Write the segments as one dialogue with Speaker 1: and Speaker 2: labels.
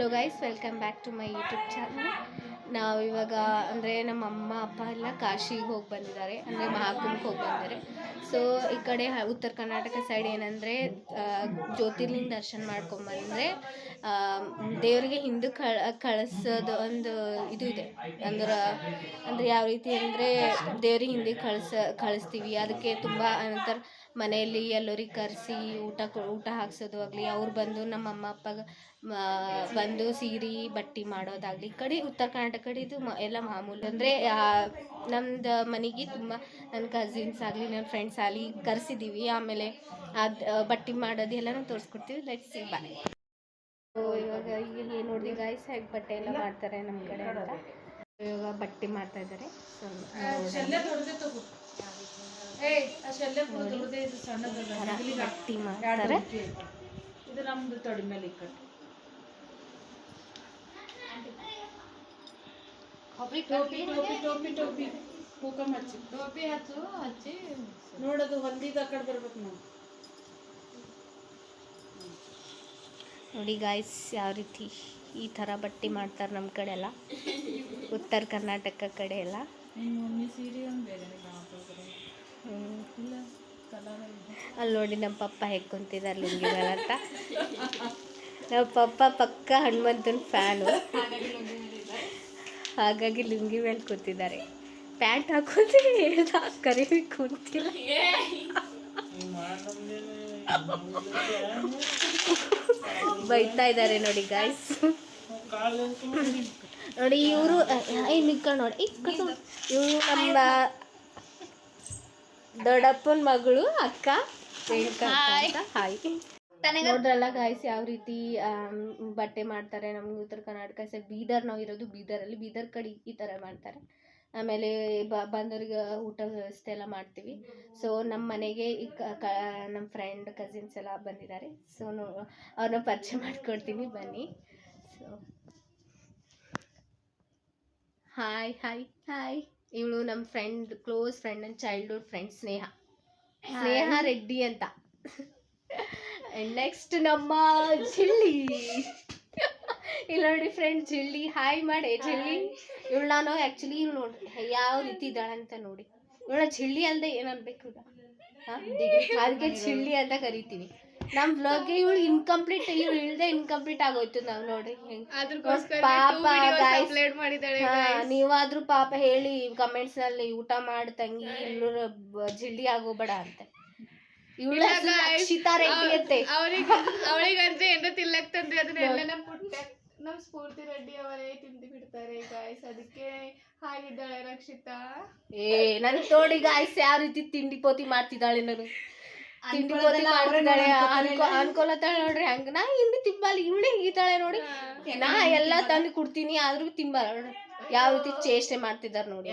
Speaker 1: Hello guys, welcome back to my YouTube channel. ನಾವು ಇವಾಗ ಅಂದರೆ ನಮ್ಮ ಅಮ್ಮ ಅಪ್ಪ ಎಲ್ಲ ಕಾಶಿಗೆ ಹೋಗಿ ಬಂದಿದ್ದಾರೆ, ಅಂದರೆ ಮಹಾಕುಂಭಕ್ಕೆ ಹೋಗಿ ಬಂದಿದ್ದಾರೆ. ಸೊ ಈ ಕಡೆ ಉತ್ತರ ಕರ್ನಾಟಕ ಸೈಡ್ ಏನಂದರೆ ಜ್ಯೋತಿರ್ಲಿಂಗ ದರ್ಶನ ಮಾಡ್ಕೊಂಬಂದರೆ ದೇವರಿಗೆ ಹಿಂದೆ ಕಳಿಸೋದು ಒಂದು ಇದು ಇದೆ. ಅಂದರೆ ಯಾವ ರೀತಿ ಅಂದರೆ ದೇವ್ರಿಗೆ ಹಿಂದೆ ಕಳಿಸ್ತೀವಿ. ಅದಕ್ಕೆ ತುಂಬ ನಂತರ ಮನೆಯಲ್ಲಿ ಎಲ್ಲರಿಗೆ ಕರೆಸಿ ಊಟ ಹಾಕ್ಸೋದು ಆಗಲಿ, ಅವ್ರು ಬಂದು ನಮ್ಮ ಅಮ್ಮ ಅಪ್ಪಗೆ ಬಂದು ಸೀರೆ ಬಟ್ಟೆ ಮಾಡೋದಾಗಲಿ. ಈ ಕಡೆ ಉತ್ತರ ಕರ್ನಾಟಕ ಕಡೆ ಇದು ಎಲ್ಲ ಮಾಮೂಲು. ಅಂದರೆ ನಮ್ಮದು ಮನೆಗೆ ತುಂಬ ನನ್ನ ಕಸಿನ್ಸ್ ಆಗಲಿ ನನ್ನ ಫ್ರೆಂಡ್ಸ್ ಆಗಲಿ ಕರೆಸಿದ್ದೀವಿ. ಆಮೇಲೆ ಅದು ಬಟ್ಟೆ ಮಾಡೋದು ಎಲ್ಲನೂ ತೋರಿಸ್ಕೊಡ್ತೀವಿ. ಲೆಟ್ಸ್ ಸಿ ಬಾಯ್. ಇವಾಗ ಈಗ ನೋಡಿ ಗಾಯ್ಸ್, ಹೇಗೆ ಬಟ್ಟೆ ಎಲ್ಲ ಮಾಡ್ತಾರೆ ನಮ್ಮ ಕಡೆ ಅಂತ. ಇವಾಗ ಬಟ್ಟೆ ಮಾಡ್ತಾ ಇದ್ದಾರೆ. ಬಟ್ಟೆ ಮಾಡ್ತಾರೆ.
Speaker 2: ಇದು ನಮ್ದು ತೊಡಿ ಮೇಲೆ ಇಕ್ಕಟ್ಟು ಟೋಪಿ ಹೂಕಂ ಹಚ್ಚಿ ಟೋಪಿ ಹಚ್ಚಿ ನೋಡೋದು ಹೊಂದಿದ ಕಡೆ ಬರ್ಬೇಕು ನಾವು.
Speaker 1: ನೋಡಿ ಗಾಯ್ಸ್, ಯಾವ ರೀತಿ ಈ ಥರ ಬಟ್ಟೆ ಮಾಡ್ತಾರೆ ನಮ್ಮ ಕಡೆ ಎಲ್ಲ, ಉತ್ತರ ಕರ್ನಾಟಕ ಕಡೆ ಎಲ್ಲ. ಅಲ್ಲಿ ನೋಡಿ ನಮ್ಮ ಪಪ್ಪ ಹೇಗೆ ಕುಂತಿದ್ದಾರೆ ಲುಂಗಿ ಮೇಲೆ ಅಂತ. ನಮ್ಮ ಪಪ್ಪ ಪಕ್ಕ ಹನುಮಂತನ ಫ್ಯಾನು, ಹಾಗಾಗಿ ಲುಂಗಿ ಮೇಲೆ ಕೂತಿದ್ದಾರೆ. ಪ್ಯಾಂಟ್ ಹಾಕೋದ್ರೆ ಕರಿವಿ ಕುಂತಿಲ್ಲ. ಬೈತಾ ಇದ್ದಾರೆ ನೋಡಿ ಗಾಯ್ಸ್. ನೋಡಿ ಇವರು ನೋಡಿ ಇವರು ನಮ್ಮ ದೊಡ್ಡಪ್ಪನ ಮಗಳು ಅಕ್ಕ ರೇಣುಕಾ ಅಂತ. ಹಾಯ್. ನೋಡ್ರಲ್ಲ ಗಾಯ್ಸ್, ಯಾವ ರೀತಿ ಬಟ್ಟೆ ಮಾಡ್ತಾರೆ. ನಮ್ಗೆ ಉತ್ತರ ಕರ್ನಾಟಕ ಸೈಡ್ ಬೀದರ್ ನಾವು ಇರೋದು ಬೀದರಲ್ಲಿ, ಬೀದರ್ ಕಡೆ ಈ ಥರ ಮಾಡ್ತಾರೆ. ಆಮೇಲೆ ಬಂದವ್ರಿಗೆ ಊಟ ವ್ಯವಸ್ಥೆ ಎಲ್ಲ ಮಾಡ್ತೀವಿ. ಸೊ ನಮ್ಮ ಮನೆಗೆ ನಮ್ಮ ಫ್ರೆಂಡ್ ಕಸಿನ್ಸ್ ಎಲ್ಲ ಬಂದಿದ್ದಾರೆ. ಸೊ ಅವ್ರನ್ನ ಪರಿಚಯ ಮಾಡ್ಕೊಡ್ತೀನಿ, ಬನ್ನಿ. So hi hi hi. ಇವಳು ನಮ್ಮ ಫ್ರೆಂಡ್, ಕ್ಲೋಸ್ ಫ್ರೆಂಡ್, ನನ್ನ ಚೈಲ್ಡ್ಹುಡ್ ಫ್ರೆಂಡ್ ಸ್ನೇಹ ರೆಡ್ಡಿ ಅಂತ. ನೆಕ್ಸ್ಟ್ ನಮ್ಮ ಜಿಳ್ಳಿ, ಇಲ್ಲಿ ನೋಡಿ ಫ್ರೆಂಡ್ ಜಿಳ್ಳಿ. ಹಾಯ್ ಮಾಡಿ ಜಿಳ್ಳಿ. ಇವಳು ನಾನು ಆ್ಯಕ್ಚುಲಿ ಇವಳು ನೋಡ್ರಿ ಯಾವ ರೀತಿ ಇದ್ದಾಳೆ ಅಂತ ನೋಡಿ. ಇವಳ ಜಿಳ್ಳಿ ಅಲ್ಲದೆ ಏನನ್ಬೇಕು ಅದಕ್ಕೆ ಜಿಳ್ಳಿ ಅಂತ ಕರಿತೀವಿ. ನಮ್ಮ ಬ್ಲಾಗ್ಗೆ ಇವಳು ಇನ್ಕಂಪ್ಲೀಟ್, ಇವಳು ಇಲ್ಲದೆ ಇನ್ಕಂಪ್ಲೀಟ್ ಆಗೋಯ್ತು. ನಾವು ನೋಡ್ರಿ ಪಾಪ ಗಾಯ್ಸ್, ನೀವಾದ್ರೂ ಪಾಪ ಹೇಳಿ ಕಮೆಂಟ್ಸ್ ನಲ್ಲಿ ಊಟ ಮಾಡಿ ತಂಗಿ, ಇಲ್ಲೂ ಜಿಳ್ಳಿ ಆಗೋಬೇಡ ಅಂತ. ಇವಳ ಅಕ್ಷಿತಾ ರೆಡ್ಡಿ ಅಂತೆ.
Speaker 2: ಅವಳಿಗಂದ್ರೆ ಏನೋ ತಿಲ್ಲಕ್ ತಂದ್ರೆ ಅದನ್ನೆಲ್ಲ ನಮ್ಮ ಸ್ಫೂರ್ತಿ ರೆಡ್ಡಿ ಅವರೇ ತಿಂದು ಬಿಡ್ತಾರೆ ಗಾಯ್ಸ್. ಅದಕ್ಕೆ ಹಾಗಿದ್ದಾಳೆ ರಕ್ಷಿತಾ.
Speaker 1: ನನ್ ತೋಡಿ ಗಾಯ್ಸ್ ಯಾವ ರೀತಿ ತಿಂಡಿ ಪೋತಿ ಮಾಡ್ತಿದ್ದಾಳೆ. ನಾನು ತಿಂಡಿ ಪೋತಿ ಮಾಡ್ತಿದ್ದಾಳೆ ಅನ್ಕೊಲತ್ತಾಳೆ ನೋಡ್ರಿ. ಹಂಗ ನಾ ಹಿಂದಿ ತಿಂಬಲ್ಲ, ಇವಳೆ ಹೀಗಿದ್ದಾಳೆ ನೋಡಿ. ನಾ ಎಲ್ಲ ತಂದು ಕೊಡ್ತೀನಿ ಆದ್ರೂ ತಿಂಬಲ್ಲ ನೋಡ್ರಿ. ಯಾವ ರೀತಿ ಚೇಷ್ಟೆ ಮಾಡ್ತಿದ್ದಾರೆ ನೋಡಿ.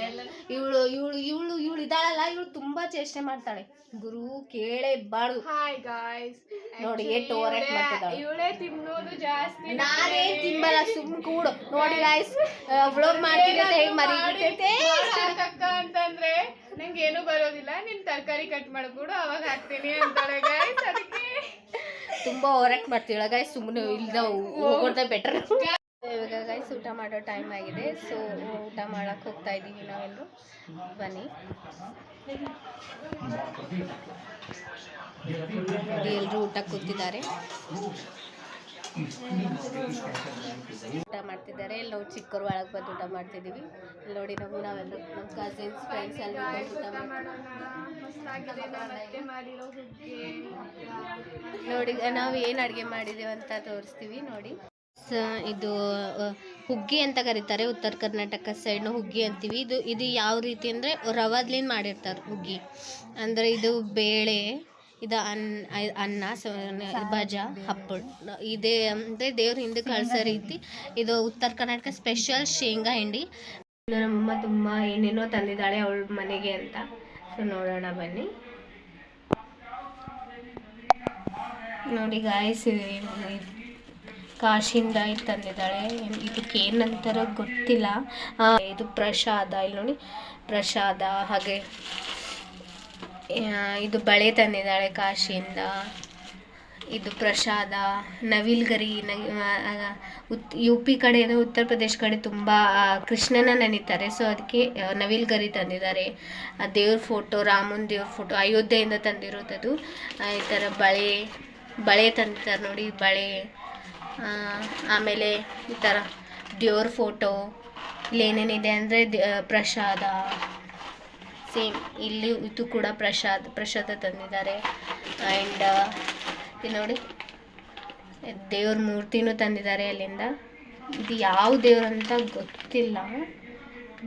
Speaker 1: ಇವಳು ಇದ್ದಾಳಲ್ಲ, ಇವಳು ತುಂಬಾ ಚೇಷ್ಟೆ ಮಾಡ್ತಾಳೆ. ಗುರು ಕೇಳೇ ಬಾಳು.
Speaker 2: ಹಾಯ್ ಗಾಯ್ಸ್,
Speaker 1: ನೋಡಿ ಎಷ್ಟು ಓವರ್ ಮಾಡ್ತಿದ್ದಾಳೆ.
Speaker 2: ಇವಳೇ ತಿನ್ನೋದು ಜಾಸ್ತಿ,
Speaker 1: ನಾನೇ ತಿಂಬಲ್ಲ. ಸುಮ್ ಕೂಡು ನೋಡಿ ಗಾಯ್ಸ್, ವ್ಲಾಗ್ ಮಾಡ್ತಿದ್ದೆ ಮರಿತೈತೆ
Speaker 2: ಅಂತಂದ್ರೆ ನಂಗೆ ಏನು ಬರೋದಿಲ್ಲ, ನೀನ್ ತರಕಾರಿ ಕಟ್ ಮಾಡ್ಕೊಡು ಅವಾಗ ಹಾಕ್ತೀನಿ ಅಂತಾಳೆ ಗಾಯ್ಸ್. ಅದಕ್ಕೆ
Speaker 1: ತುಂಬಾ ಓವರ್ ಮಾಡ್ತೀಳ ಗಾಯ್ಸ್. ಸುಮ್ಮನೆ ಇಲ್ದ ಹೋಗೋದೇ ಬೆಟರ್. ಇವಾಗ ಗೈಸ್ ಊಟ ಮಾಡೋ ಟೈಮ್ ಆಗಿದೆ. ಸೊ ಊಟ ಮಾಡಕ್ಕೆ ಹೋಗ್ತಾ ಇದ್ದೀವಿ ನಾವೆಲ್ಲರೂ, ಬನ್ನಿ. ಎಲ್ಲರೂ ಊಟಕ್ಕೆ ಕೂತಿದ್ದಾರೆ, ಊಟ ಮಾಡ್ತಿದ್ದಾರೆ. ಎಲ್ಲ ನಾವು ಚಿಕ್ಕವ್ರು ಒಳಗೆ ಬಂದು ಊಟ ಮಾಡ್ತಿದ್ದೀವಿ. ನೋಡಿ ನಾವೆಲ್ಲರೂ ನಮ್ಮ ಕಸಿನ್ಸ್ ಫ್ರೆಂಡ್ಸ್ ಎಲ್ಲ ಊಟ ನೋಡಿ. ನಾವು ಏನು ಅಡುಗೆ ಮಾಡಿದ್ದೀವಿ ಅಂತ ತೋರಿಸ್ತೀವಿ ನೋಡಿ. ಇದು ಹುಗ್ಗಿ ಅಂತ ಕರೀತಾರೆ. ಉತ್ತರ ಕರ್ನಾಟಕ ಸೈಡ್ನ ಹುಗ್ಗಿ ಅಂತೀವಿ. ಇದು ಯಾವ ರೀತಿ ಅಂದರೆ ರವಾದ್ಲಿಂದ ಮಾಡಿರ್ತಾರೆ ಹುಗ್ಗಿ. ಅಂದರೆ ಇದು ಬೇಳೆ, ಇದು ಅನ್ನ, ಬಜ, ಹಪ್ಪಳ. ಇದೇ ಅಂದರೆ ದೇವ್ರ ಹಿಂದೆ ಕಳ್ಸೋ ರೀತಿ. ಇದು ಉತ್ತರ ಕರ್ನಾಟಕ ಸ್ಪೆಷಲ್ ಶೇಂಗಾ ಹಿಂಡಿ. ನಮ್ಮಮ್ಮ ತುಂಬ ಏನೇನೋ ತಂದಿದ್ದಾಳೆ ಅವಳ ಮನೆಗೆ ಅಂತ. ಸೊ ನೋಡೋಣ ಬನ್ನಿ. ನೋಡಿ ಗಾಯ್ಸ್, ಕಾಶಿಯಿಂದ ಇದು ತಂದಿದ್ದಾಳೆ. ಇದಕ್ಕೆ ಏನಂತಾರ ಗೊತ್ತಿಲ್ಲ. ಇದು ಪ್ರಸಾದ. ಇಲ್ಲಿ ನೋಡಿ ಪ್ರಸಾದ. ಹಾಗೆ ಇದು ಬಳೆ ತಂದಿದ್ದಾಳೆ ಕಾಶಿಯಿಂದ. ಇದು ಪ್ರಸಾದ, ನವಿಲ್ಗರಿ. ಯು ಪಿ ಕಡೆ ಉತ್ತರ ಪ್ರದೇಶ ಕಡೆ ತುಂಬ ಕೃಷ್ಣನ ನೆನೀತಾರೆ. ಸೊ ಅದಕ್ಕೆ ನವಿಲ್ಗರಿ ತಂದಿದ್ದಾರೆ. ದೇವ್ರ ಫೋಟೋ, ರಾಮನ ದೇವ್ರ ಫೋಟೋ, ಅಯೋಧ್ಯೆಯಿಂದ ತಂದಿರೋದದು. ಈ ಥರ ಬಳೆ ತಂದಿದ್ದಾರೆ ನೋಡಿ, ಬಳೆ. ಆಮೇಲೆ ಈ ಥರ ದೇವ್ರ ಫೋಟೋ. ಇಲ್ಲಿ ಏನೇನಿದೆ ಅಂದರೆ ಪ್ರಸಾದ ಸೇಮ್. ಇಲ್ಲಿ ಇದು ಕೂಡ ಪ್ರಸಾದ ತಂದಿದ್ದಾರೆ. ಆ್ಯಂಡ್ ಇದು ನೋಡಿ, ದೇವ್ರ ಮೂರ್ತಿನೂ ತಂದಿದ್ದಾರೆ ಅಲ್ಲಿಂದ. ಇದು ಯಾವ ದೇವ್ರು ಅಂತ ಗೊತ್ತಿಲ್ಲ,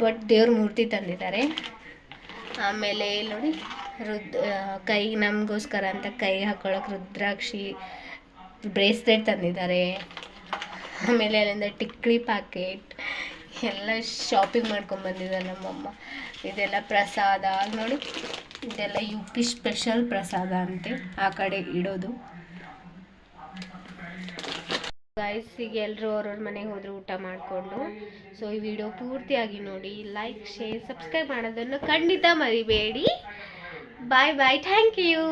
Speaker 1: ಬಟ್ ದೇವ್ರ ಮೂರ್ತಿ ತಂದಿದ್ದಾರೆ. ಆಮೇಲೆ ನೋಡಿ ಕೈ ನಮಗೋಸ್ಕರ ಅಂತ ಕೈ ಹಾಕೊಳ್ಳೋಕೆ ರುದ್ರಾಕ್ಷಿ ಬ್ರೇಸ್ಲೆಟ್ ತಂದಿದ್ದಾರೆ. ಆಮೇಲೆ ಅಲ್ಲಿಂದ ಟಿಕ್ಲಿ ಪ್ಯಾಕೆಟ್ ಎಲ್ಲ ಶಾಪಿಂಗ್ ಮಾಡ್ಕೊಂಡ್ಬಂದಿದ್ದಾರೆ ನಮ್ಮಮ್ಮ. ಇದೆಲ್ಲ ಪ್ರಸಾದ ನೋಡಿ, ಇದೆಲ್ಲ ಯು ಪಿ ಸ್ಪೆಷಲ್ ಪ್ರಸಾದ ಅಂತೆ, ಆ ಕಡೆ ಇಡೋದು. ಗೈಸ್, ಈಗ ಎಲ್ಲರೂ ಅವ್ರವ್ರ ಮನೆಗೆ ಹೋದ್ರೆ ಊಟ ಮಾಡಿಕೊಂಡು. ಸೊ ಈ ವಿಡಿಯೋ ಪೂರ್ತಿಯಾಗಿ ನೋಡಿ, ಲೈಕ್, ಶೇರ್, ಸಬ್ಸ್ಕ್ರೈಬ್ ಮಾಡೋದನ್ನು ಖಂಡಿತ ಮರಿಬೇಡಿ. ಬಾಯ್ ಬಾಯ್, ಥ್ಯಾಂಕ್ ಯು.